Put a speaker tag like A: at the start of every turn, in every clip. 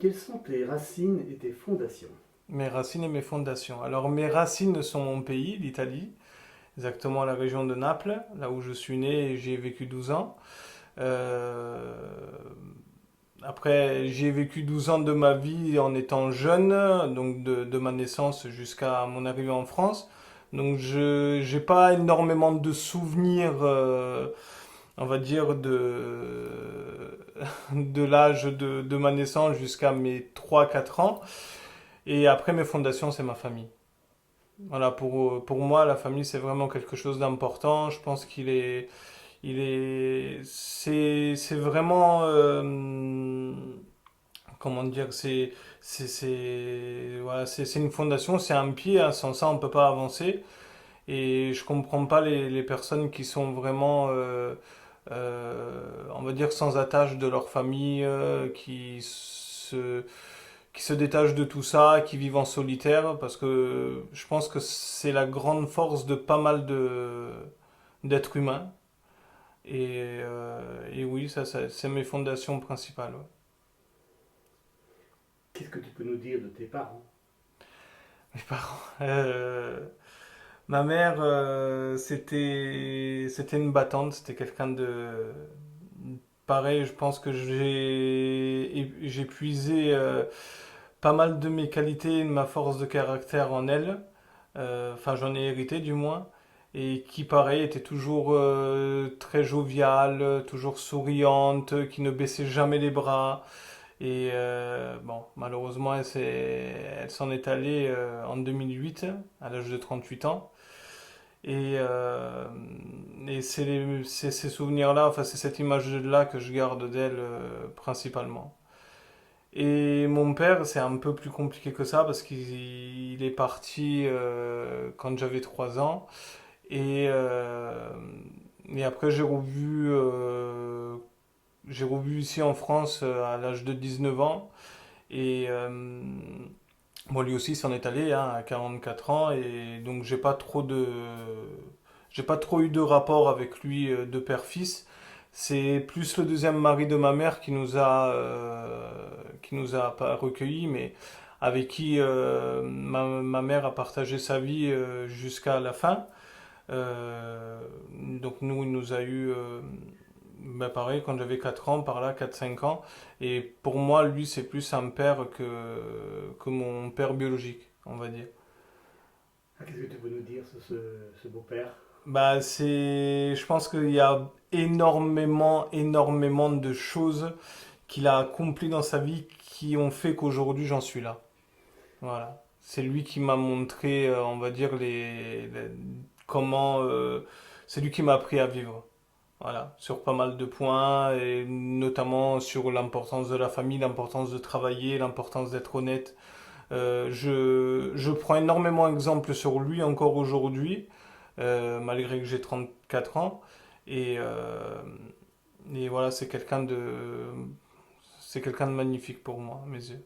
A: Quelles sont tes racines et tes fondations?
B: Mes racines et mes fondations. Alors, mes racines sont mon pays, l'Italie, exactement la région de Naples, là où je suis né et j'y ai vécu 12 ans. Euh, Après, j'ai vécu 12 ans de ma vie en étant jeune, donc de ma naissance jusqu'à mon arrivée en France. Donc, je n'ai pas énormément de souvenirs, on va dire, de l'âge de ma naissance jusqu'à mes 3 4 ans. Et après, mes fondations, c'est ma famille. Voilà, pour moi, la famille, c'est vraiment quelque chose d'important. Je pense c'est vraiment, comment dire, voilà, c'est une fondation, c'est un pied, hein, sans ça, on peut pas avancer. Et je comprends pas les personnes qui sont vraiment, on va dire, sans attache de leur famille, qui se détachent de tout ça, qui vivent en solitaire, parce que je pense que c'est la grande force de pas mal d'êtres humains. Et oui, c'est mes fondations principales. Ouais.
A: Qu'est-ce que tu peux nous dire de tes parents?
B: Mes parents. Ma mère, c'était une battante, c'était quelqu'un de pareil. Je pense que j'ai puisé pas mal de mes qualités et de ma force de caractère en elle. Enfin, j'en ai hérité du moins. Et qui, pareil, était toujours très joviale, toujours souriante, qui ne baissait jamais les bras. Et bon, malheureusement, elle s'en est allée en 2008, à l'âge de 38 ans. Et, euh, et c'est ces souvenirs-là, enfin, c'est cette image-là que je garde d'elle principalement. Et mon père, c'est un peu plus compliqué que ça parce qu'il est parti quand j'avais 3 ans. Et, euh, et après, j'ai revu ici en France à l'âge de 19 ans. Et bon, lui aussi s'en est allé hein, à 44 ans. Et donc, j'ai pas trop eu de rapport avec lui de père-fils. C'est plus le deuxième mari de ma mère qui nous a pas recueillis, mais avec qui ma mère a partagé sa vie jusqu'à la fin. Donc nous, il nous a eu, ben pareil, quand j'avais 4 ans, par là, 4 5 ans. Et pour moi, lui, c'est plus un père que mon père biologique, on va dire.
A: Ah, qu'est-ce que tu peux nous dire sur ce beau-père?
B: Bah, je pense qu'il y a énormément de choses qu'il a accomplies dans sa vie qui ont fait qu'aujourd'hui j'en suis là. Voilà. C'est lui qui m'a montré, on va dire, comment, c'est lui qui m'a appris à vivre. Voilà, sur pas mal de points, et notamment sur l'importance de la famille, l'importance de travailler, l'importance d'être honnête. Je prends énormément exemple sur lui encore aujourd'hui, malgré que j'ai 34 ans. Et, euh, et voilà, c'est quelqu'un de magnifique pour moi, à mes yeux.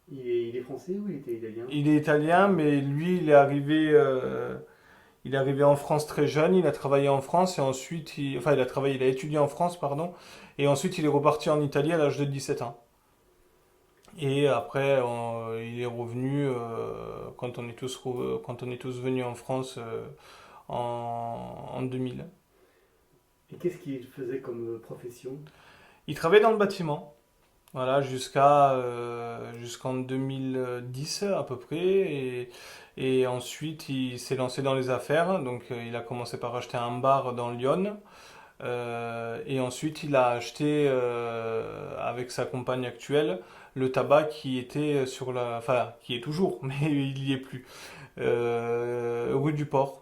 A: Il est français ou il était italien?
B: Il est italien, mais lui, il est arrivé en France très jeune, il a travaillé en France et ensuite, enfin, il a étudié en France, pardon, et ensuite il est reparti en Italie à l'âge de 17 ans. Et après, il est revenu quand on est tous venus en France en 2000.
A: Et qu'est-ce qu'il faisait comme profession?
B: Il travaillait dans le bâtiment, voilà, jusqu'en 2010 à peu près, et ensuite il s'est lancé dans les affaires. Donc il a commencé par acheter un bar dans Lyon. Et ensuite, il a acheté avec sa compagne actuelle le tabac qui était enfin, qui est toujours, mais il y est plus, rue du Port.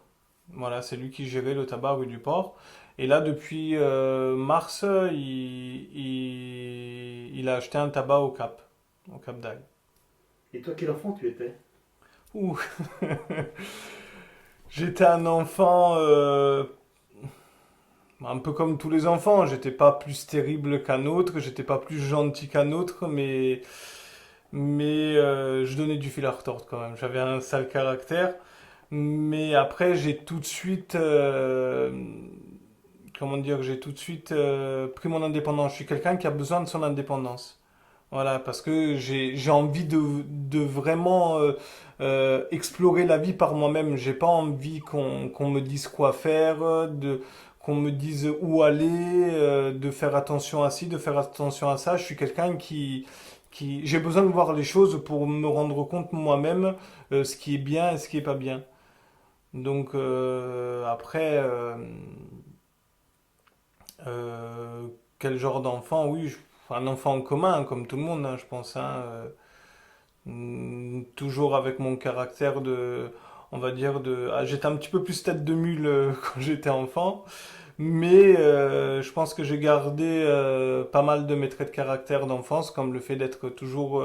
B: Voilà, c'est lui qui gérait le tabac rue du Port. Et là, depuis mars, il a acheté un tabac au Cap d'Agde.
A: Et toi, quel enfant tu étais?
B: Ouh, j'étais un enfant un peu comme tous les enfants, j'étais pas plus terrible qu'un autre, j'étais pas plus gentil qu'un autre, mais je donnais du fil à retordre quand même. J'avais un sale caractère, mais après j'ai tout de suite, comment dire, j'ai tout de suite pris mon indépendance. Je suis quelqu'un qui a besoin de son indépendance. Voilà, parce que j'ai envie de vraiment explorer la vie par moi-même. J'ai pas envie qu'on me dise quoi faire, qu'on me dise où aller, de faire attention à ci, de faire attention à ça. Je suis quelqu'un j'ai besoin de voir les choses pour me rendre compte moi-même ce qui est bien et ce qui est pas bien. Donc après, quel genre d'enfant? Oui, un enfant en commun, hein, comme tout le monde, hein, je pense. Hein, toujours avec mon caractère on va dire j'étais un petit peu plus tête de mule quand j'étais enfant, mais je pense que j'ai gardé pas mal de mes traits de caractère d'enfance, comme le fait d'être toujours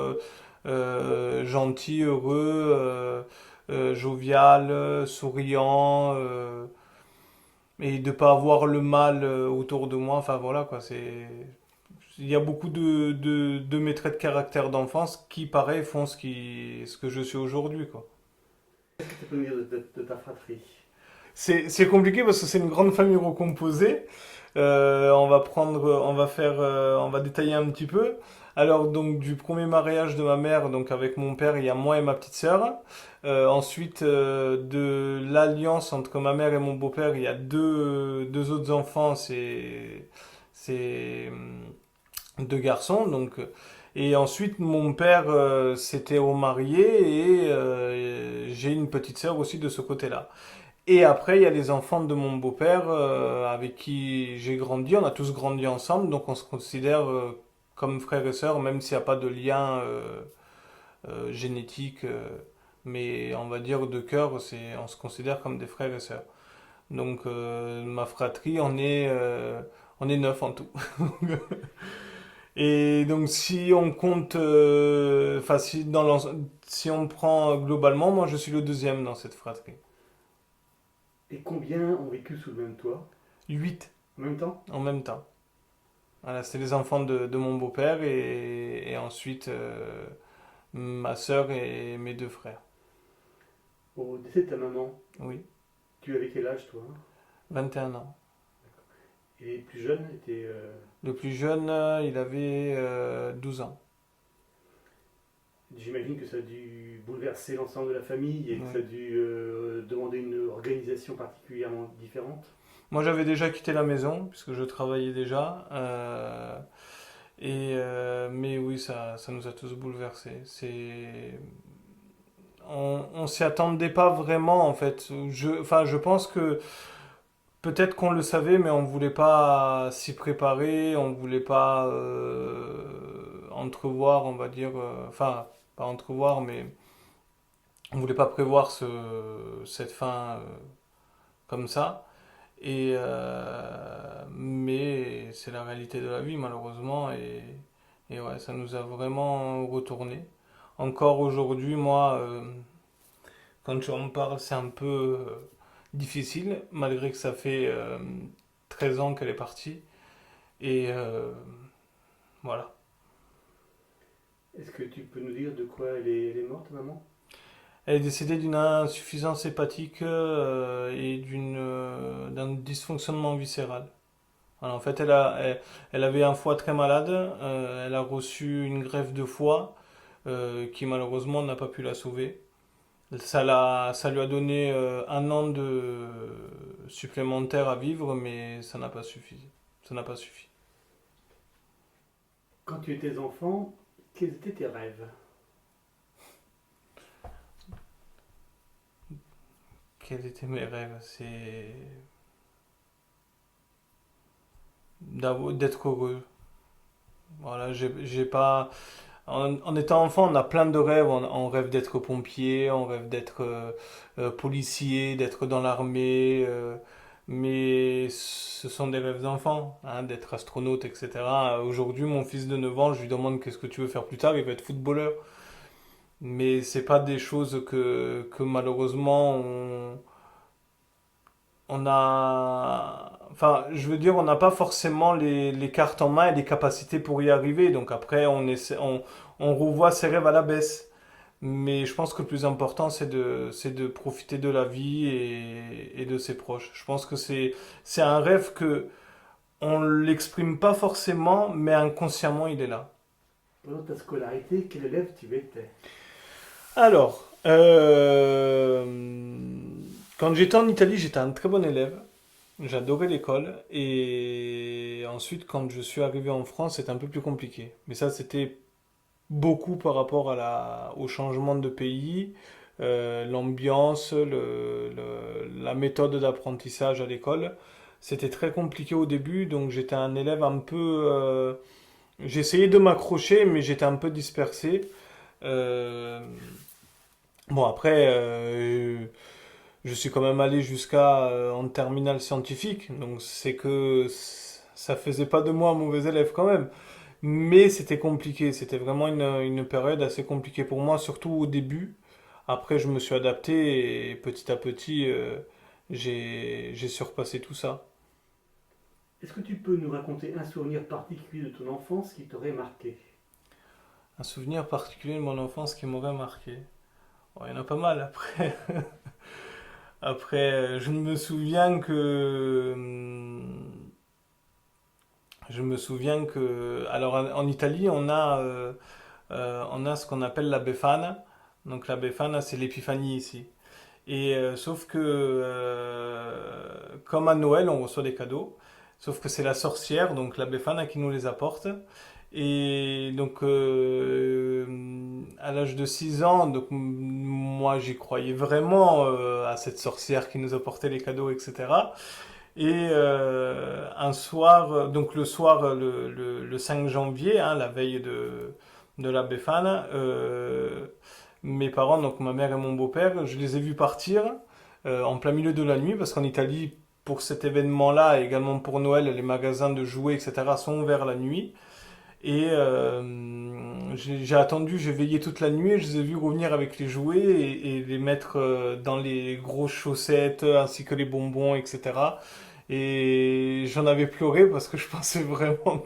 B: gentil, heureux, jovial, souriant. Et de pas avoir le mal autour de moi. Enfin voilà quoi, il y a beaucoup de mes traits de caractère d'enfance qui pareil font ce que je suis aujourd'hui quoi.
A: Qu'est-ce que tu peux nous dire de ta fratrie?
B: C'est compliqué parce que c'est une grande famille recomposée. On va détailler un petit peu. Alors donc du premier mariage de ma mère, donc avec mon père, il y a moi et ma petite sœur. Ensuite de l'alliance entre ma mère et mon beau-père, il y a deux autres enfants, deux garçons. Et ensuite mon père s'était remarié et j'ai une petite sœur aussi de ce côté-là. Et après, il y a les enfants de mon beau-père avec qui j'ai grandi. On a tous grandi ensemble, donc on se considère comme frères et sœurs, même s'il n'y a pas de lien génétique, mais on va dire de cœur, on se considère comme des frères et sœurs. Donc ma fratrie, on est 9 en tout. Et donc si on compte, enfin si on prend globalement, moi je suis le deuxième dans cette fratrie.
A: Et combien ont vécu sous le même toit?
B: 8
A: En même temps?
B: en même temps. Voilà, c'était les enfants de mon beau-père et ensuite ma sœur et mes deux frères.
A: Au décès de ta maman,
B: Oui,
A: tu avais quel âge toi?
B: 21 ans.
A: Et les plus jeunes étaient.
B: Le plus jeune, il avait 12 ans.
A: J'imagine que ça a dû bouleverser l'ensemble de la famille et que ça a
B: Oui.
A: dû demander une organisation particulièrement différente.
B: Moi, j'avais déjà quitté la maison puisque je travaillais déjà. Mais oui, ça nous a tous bouleversés. On s'y attendait pas vraiment en fait. Enfin, je pense que peut-être qu'on le savait, mais on voulait pas s'y préparer, on voulait pas entrevoir, on va dire, enfin, pas entrevoir, mais on voulait pas prévoir cette fin comme ça. Mais c'est la réalité de la vie malheureusement et ouais, ça nous a vraiment retourné. Encore aujourd'hui, moi, quand j'en parle, c'est un peu difficile, malgré que ça fait 13 ans qu'elle est partie. Et voilà.
A: Est-ce que tu peux nous dire de quoi elle est morte, maman?
B: Elle est décédée d'une insuffisance hépatique et d'un dysfonctionnement viscéral. Voilà, en fait, elle avait un foie très malade. Elle a reçu une greffe de foie qui malheureusement n'a pas pu la sauver. Ça lui a donné un an supplémentaire à vivre, mais ça n'a pas suffi. Ça n'a pas suffi.
A: Quand tu étais enfant, quels étaient tes rêves?
B: Quels étaient mes rêves? D'être heureux. Voilà, j'ai pas. En étant enfant, on a plein de rêves. On rêve d'être pompier, on rêve d'être policier, d'être dans l'armée. Mais ce sont des rêves d'enfant, hein, d'être astronaute, etc. Aujourd'hui, mon fils de 9 ans, je lui demande qu'est-ce que tu veux faire plus tard, il va être footballeur. Mais c'est pas des choses que malheureusement on a. Enfin, je veux dire, on n'a pas forcément les cartes en main et les capacités pour y arriver. Donc après, on revoit ses rêves à la baisse. Mais je pense que le plus important, c'est de profiter de la vie et de ses proches. Je pense que c'est un rêve que on l'exprime pas forcément, mais inconsciemment, il est là.
A: Pendant ta scolarité, quel élève tu étais?
B: Alors, quand j'étais en Italie, j'étais un très bon élève. J'adorais l'école. Et ensuite, quand je suis arrivé en France, c'était un peu plus compliqué. Mais ça, c'était beaucoup par rapport au changement de pays, l'ambiance, la méthode d'apprentissage à l'école. C'était très compliqué au début, donc j'étais un élève un peu... j'essayais de m'accrocher, mais j'étais un peu dispersé. Euh, bon, après, je suis quand même allé jusqu'à en terminale scientifique, donc c'est que ça faisait pas de moi un mauvais élève quand même. Mais c'était compliqué, c'était vraiment une période assez compliquée pour moi, surtout au début. Après, je me suis adapté et petit à petit, j'ai surpassé tout ça.
A: Est-ce que tu peux nous raconter un souvenir particulier de ton enfance qui t'aurait marqué?
B: Un souvenir particulier de mon enfance qui m'aurait marqué. Bon, il y en a pas mal après. Après, je me souviens que... Je me souviens que... Alors, en Italie, on a ce qu'on appelle la Befana. Donc, la Befana, c'est l'épiphanie ici. Et sauf que, comme à Noël, on reçoit des cadeaux. Sauf que c'est la sorcière, donc la Befana, qui nous les apporte. Et donc, à l'âge de 6 ans, donc, moi j'y croyais vraiment à cette sorcière qui nous apportait les cadeaux, etc. Et un soir, donc le soir, le 5 janvier, hein, la veille de la Befana, mes parents, donc ma mère et mon beau-père, je les ai vus partir en plein milieu de la nuit, parce qu'en Italie, pour cet événement-là, et également pour Noël, les magasins de jouets, etc., sont ouverts la nuit. Et j'ai attendu, j'ai veillé toute la nuit et je les ai vus revenir avec les jouets et les mettre dans les grosses chaussettes ainsi que les bonbons, etc. Et j'en avais pleuré parce que je pensais vraiment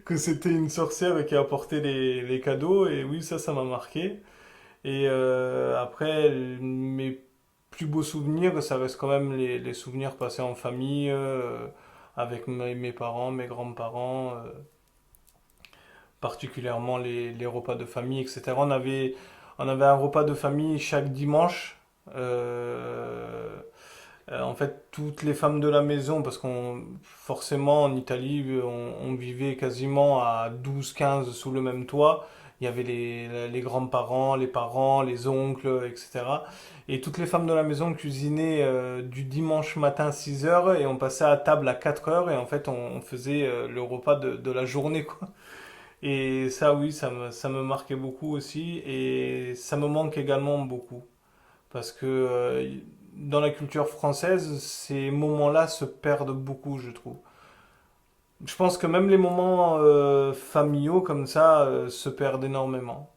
B: que c'était une sorcière qui apportait les cadeaux. Et oui, ça m'a marqué. Et après, mes plus beaux souvenirs, ça reste quand même les souvenirs passés en famille, avec mes parents, mes grands-parents. Particulièrement les repas de famille, etc. On avait un repas de famille chaque dimanche. En fait, toutes les femmes de la maison, parce qu'on forcément en Italie, on vivait quasiment à 12-15 sous le même toit. Il y avait les grands-parents, les parents, les oncles, etc. Et toutes les femmes de la maison cuisinaient du dimanche matin 6 heures et on passait à table à 4 heures et en fait on faisait le repas de la journée, quoi. Et ça, oui, ça me marquait beaucoup aussi. Et ça me manque également beaucoup. Parce que dans la culture française, ces moments-là se perdent beaucoup, je trouve. Je pense que même les moments familiaux comme ça se perdent énormément.